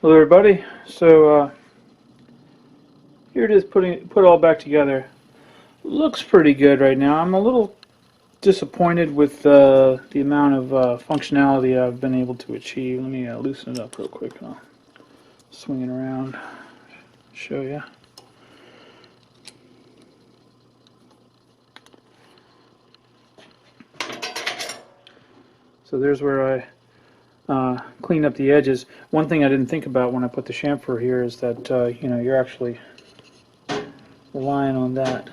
Hello everybody. So here it is, put it all back together. Looks pretty good right now. I'm a little disappointed with the amount of functionality I've been able to achieve. Let me loosen it up real quick. I'll swing it around, show you. So there's where I cleaned up the edges. One thing I didn't think about when I put the chamfer here is that you're actually relying on that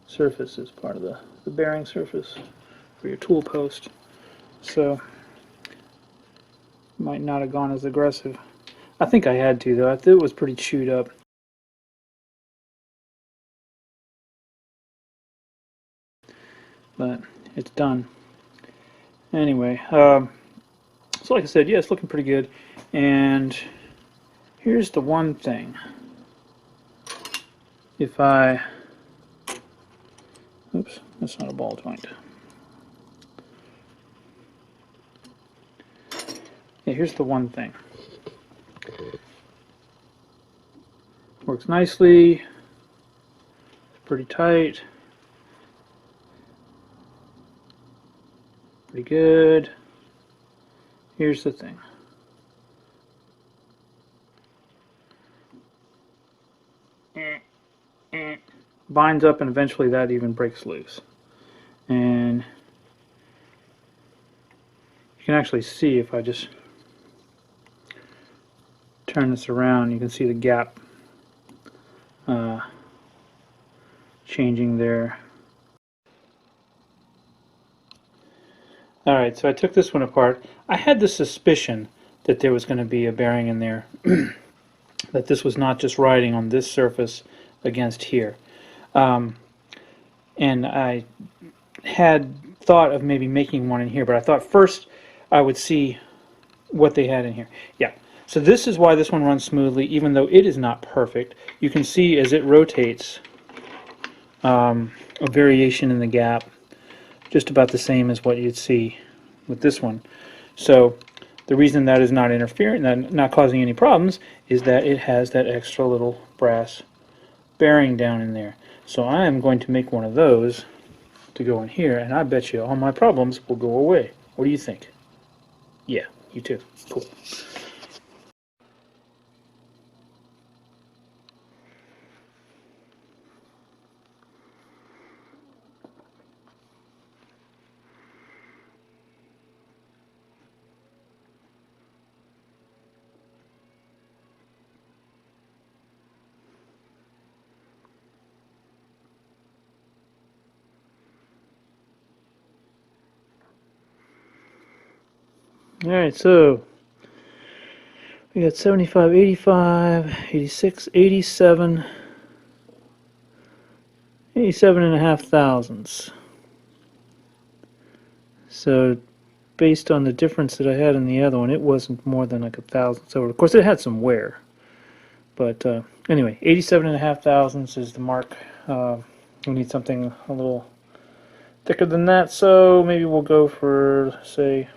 surface as part of the bearing surface for your tool post. So might not have gone as aggressive. I think I had to though. I thought it was pretty chewed up. But it's done. Anyway, so like I said, yeah, it's looking pretty good. And here's the one thing. If I, oops, that's not a ball joint. Yeah, here's the one thing. Works nicely. It's pretty tight. Pretty good. Here's the thing. Binds up and eventually that even breaks loose. And you can actually see if I just turn this around, you can see the gap changing there. Alright, so I took this one apart. I had the suspicion that there was going to be a bearing in there, that this was not just riding on this surface against here. And I had thought of maybe making one in here, but I thought first I would see what they had in here. Yeah, so this is why this one runs smoothly, even though it is not perfect. You can see as it rotates a variation in the gap, just about the same as what you'd see with this one. So the reason that is not interfering, not causing any problems, is that it has that extra little brass bearing down in there. So I am going to make one of those to go in here, and I bet you all my problems will go away. What do you think? Yeah, you too. Cool. Alright, so we got 75, 85, 86, 87, 87.5 thousandths. So based on the difference that I had in the other one, it wasn't more than like 1,000. So of course it had some wear. But anyway, 87.5 thousandths is the mark. We need something a little thicker than that, so maybe we'll go for, say,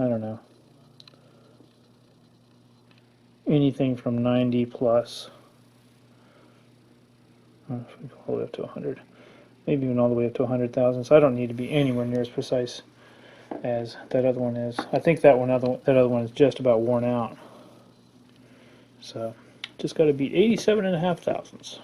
I don't know, anything from 90 plus. I don't know if we go all the way up to 100. Maybe even all the way up to 100,000. So I don't need to be anywhere near as precise as that other one is. I think that other one is just about worn out. So just got to beat 87.5 thousandths.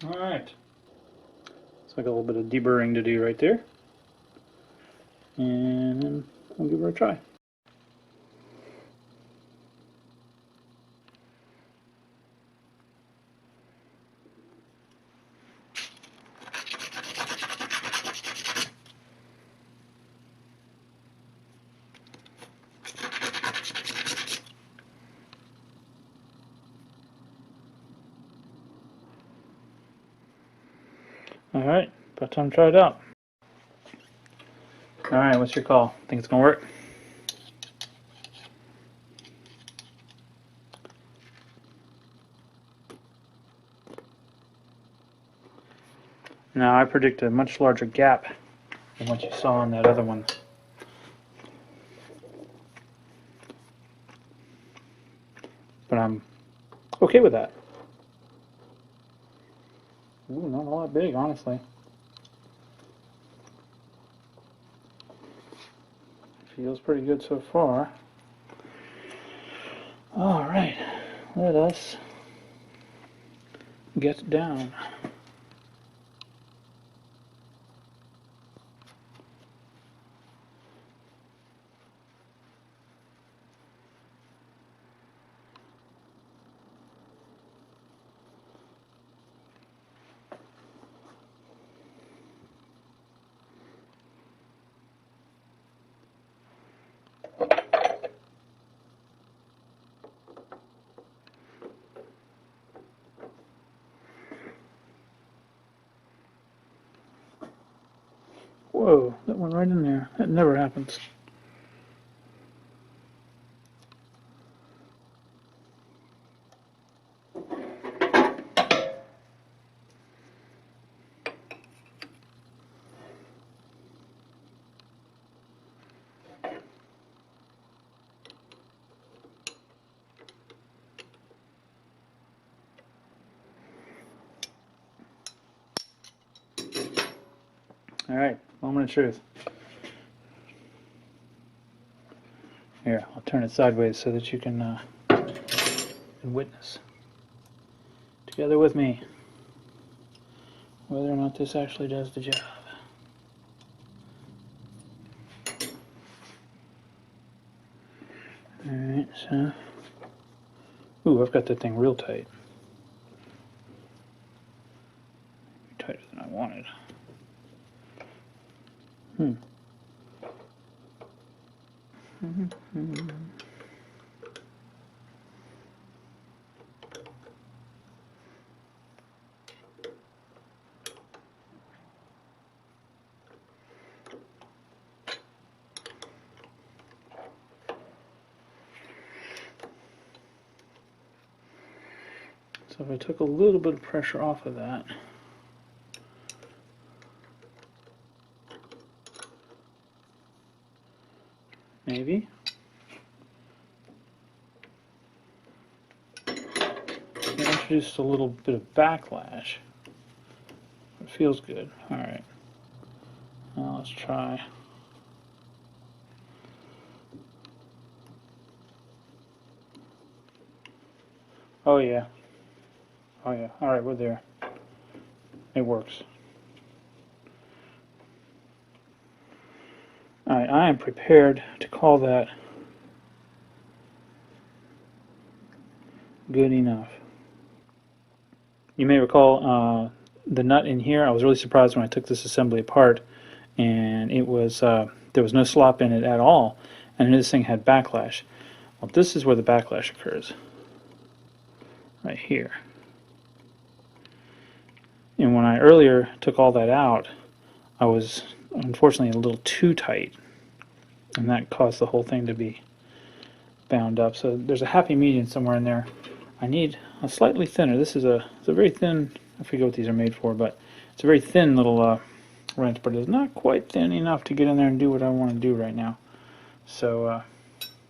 Alright, so I got a little bit of deburring to do right there, and then we'll give her a try. Alright, about time to try it out. Alright, what's your call? Think it's gonna work? Now I predict a much larger gap than what you saw on that other one. But I'm okay with that. Ooh, not a lot big, honestly. Feels pretty good so far. Alright, let us get down. Whoa, that went right in there. That never happens. Alright, moment of truth. Here, I'll turn it sideways so that you can witness together with me whether or not this actually does the job. Alright, so... Ooh, I've got that thing real tight. Tighter than I wanted. So if I took a little bit of pressure off of that, maybe. It introduced a little bit of backlash. It feels good. Alright. Now let's try. Oh yeah. Oh yeah. Alright, we're there. It works. Alright, I am prepared to call that good enough. You may recall the nut in here. I was really surprised when I took this assembly apart, and it was there was no slop in it at all, and this thing had backlash. Well, this is where the backlash occurs, right here. And when I earlier took all that out, I was unfortunately a little too tight, and that caused the whole thing to be bound up. So there's a happy medium somewhere in there. I need a slightly thinner. This is it's a very thin, I forget what these are made for, but it's a very thin little wrench, but it's not quite thin enough to get in there and do what I want to do right now. So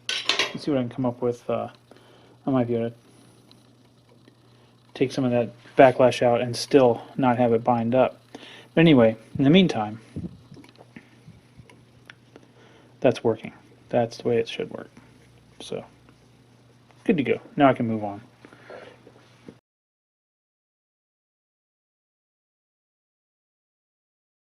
let's see what I can come up with. I might be able to take some of that backlash out and still not have it bind up. But anyway, in the meantime, that's working. That's the way it should work. So, good to go. Now I can move on.